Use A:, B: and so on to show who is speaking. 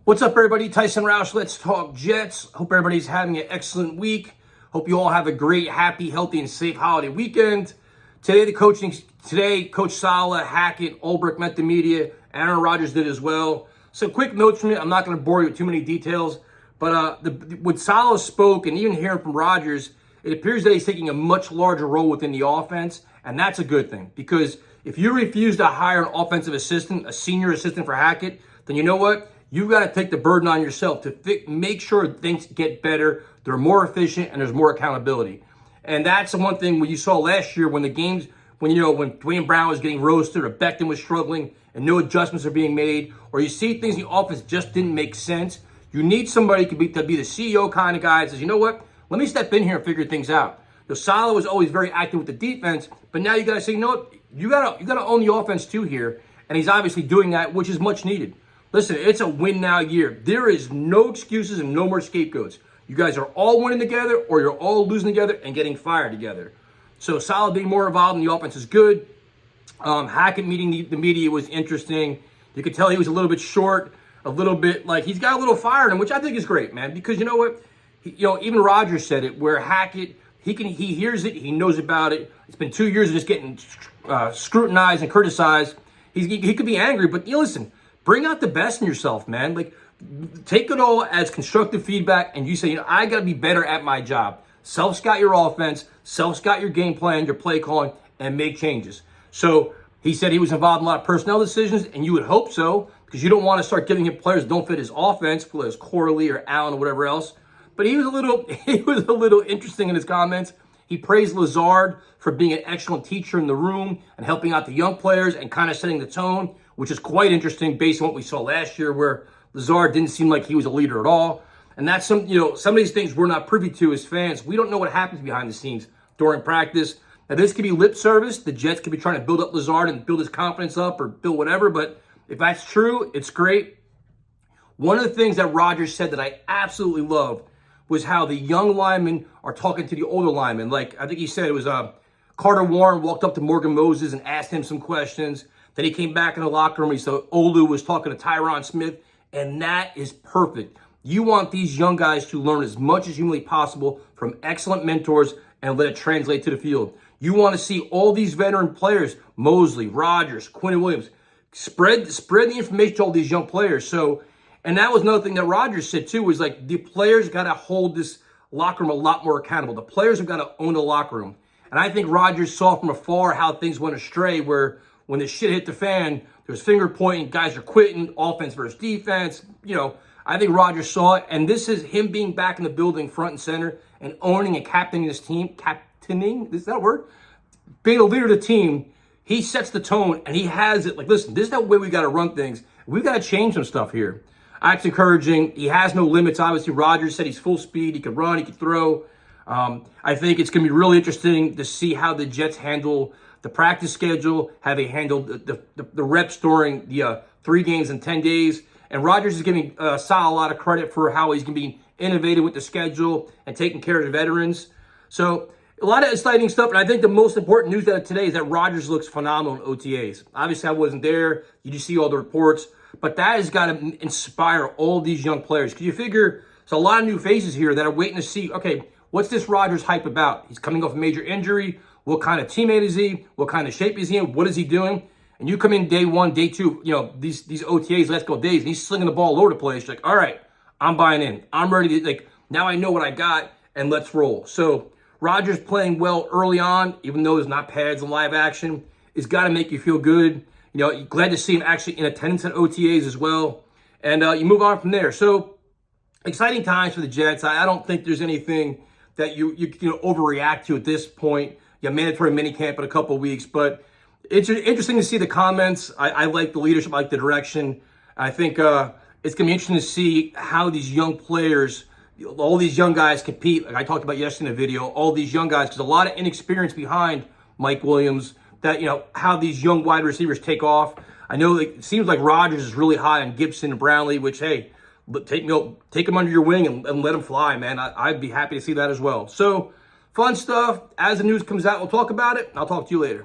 A: What's up, everybody? Tyson Roush. Let's talk Jets. Hope everybody's having an excellent week. Hope you all have a great, happy, healthy, and safe holiday weekend. Today, Coach Saleh, Hackett, Ulbrich met the media. Aaron Rodgers did as well. So, quick notes from me. I'm not going to bore you with too many details, but when Saleh spoke, and even hearing from Rodgers, it appears that he's taking a much larger role within the offense, and that's a good thing, because if you refuse to hire an offensive assistant, a senior assistant for Hackett, then you know what? You've got to take the burden on yourself to make sure things get better, they're more efficient, and there's more accountability. And that's the one thing when you saw last year when Dwayne Brown was getting roasted or Becton was struggling and no adjustments are being made, or you see things in the offense just didn't make sense. You need somebody to be the CEO kind of guy that says, you know what, let me step in here and figure things out. Saleh was always very active with the defense, but now you got to say, you know what, you got to own the offense too here, and he's obviously doing that, which is much needed. Listen, it's a win now year. There is no excuses and no more scapegoats. You guys are all winning together, or you're all losing together and getting fired together. So Saleh being more involved in the offense is good. Hackett meeting the media was interesting. You could tell he was a little bit short, a little bit like he's got a little fire in him, which I think is great, man. Because you know what, even Rodgers said it, where Hackett he hears it, he knows about it. It's been 2 years of just getting scrutinized and criticized. He could be angry, but listen. Bring out the best in yourself, man. Like, take it all as constructive feedback, and you say, I got to be better at my job. Self-scout your offense, self-scout your game plan, your play calling, and make changes. So he said he was involved in a lot of personnel decisions, and you would hope so, because you don't want to start giving him players that don't fit his offense, whether it's Corley or Allen or whatever else. But he was a little interesting in his comments. He praised Lazard for being an excellent teacher in the room and helping out the young players and kind of setting the tone, which is quite interesting based on what we saw last year, where Lazard didn't seem like he was a leader at all. And that's some of these things we're not privy to as fans. We don't know what happens behind the scenes during practice. Now, this could be lip service. The Jets could be trying to build up Lazard and build his confidence up or build whatever. But if that's true, it's great. One of the things that Rodgers said that I absolutely love was how the young linemen are talking to the older linemen. Like, I think he said it was Carter Warren walked up to Morgan Moses and asked him some questions. Then he came back in the locker room. He said Olu was talking to Tyron Smith, and that is perfect. You want these young guys to learn as much as humanly possible from excellent mentors and let it translate to the field. You want to see all these veteran players, Mosley, Rodgers, Quinn Williams, spread the information to all these young players. So, and that was another thing that Rodgers said too, was like the players got to hold this locker room a lot more accountable. The players have got to own the locker room. And I think Rodgers saw from afar how things went astray, where when the shit hit the fan, there's finger pointing, guys are quitting, offense versus defense. I think Rodgers saw it, and this is him being back in the building front and center and owning and captaining this team. Captaining, is that a word? Being a leader of the team, he sets the tone, and he has it. Like, listen, this is the way we got to run things. We've got to change some stuff here. That's encouraging. He has no limits. Obviously, Rodgers said he's full speed. He could run. He could throw. I think it's going to be really interesting to see how the Jets handle the practice schedule, how they handled the reps during the 3 games in 10 days. And Rodgers is giving Saleh a lot of credit for how he's going to be innovative with the schedule and taking care of the veterans. So a lot of exciting stuff. And I think the most important news out of today is that Rodgers looks phenomenal in OTAs. Obviously, I wasn't there. You just see all the reports. But that has got to inspire all these young players. Because you figure there's a lot of new faces here that are waiting to see, okay, what's this Rodgers hype about? He's coming off a major injury. What kind of teammate is he? What kind of shape is he in? What is he doing? And you come in day 1, day 2, these OTAs, let's go days, and he's slinging the ball all over the place. You're like, all right, I'm buying in. I'm ready to, now I know what I got, and let's roll. So Rodgers playing well early on, even though there's not pads and live action, has got to make you feel good. Glad to see him actually in attendance at OTAs as well. And you move on from there. So exciting times for the Jets. I don't think there's anything that you overreact to at this point. Mandatory minicamp in a couple of weeks, but it's interesting to see the comments. I like the leadership, I like the direction. I think it's going to be interesting to see how these young players, all these young guys compete. Like I talked about yesterday in the video, all these young guys, because a lot of inexperience behind Mike Williams, that, how these young wide receivers take off. I know it seems like Rodgers is really high on Gibson and Brownlee, which, hey, take them under your wing and let them fly, man. I'd be happy to see that as well. So, fun stuff. As the news comes out, we'll talk about it. I'll talk to you later.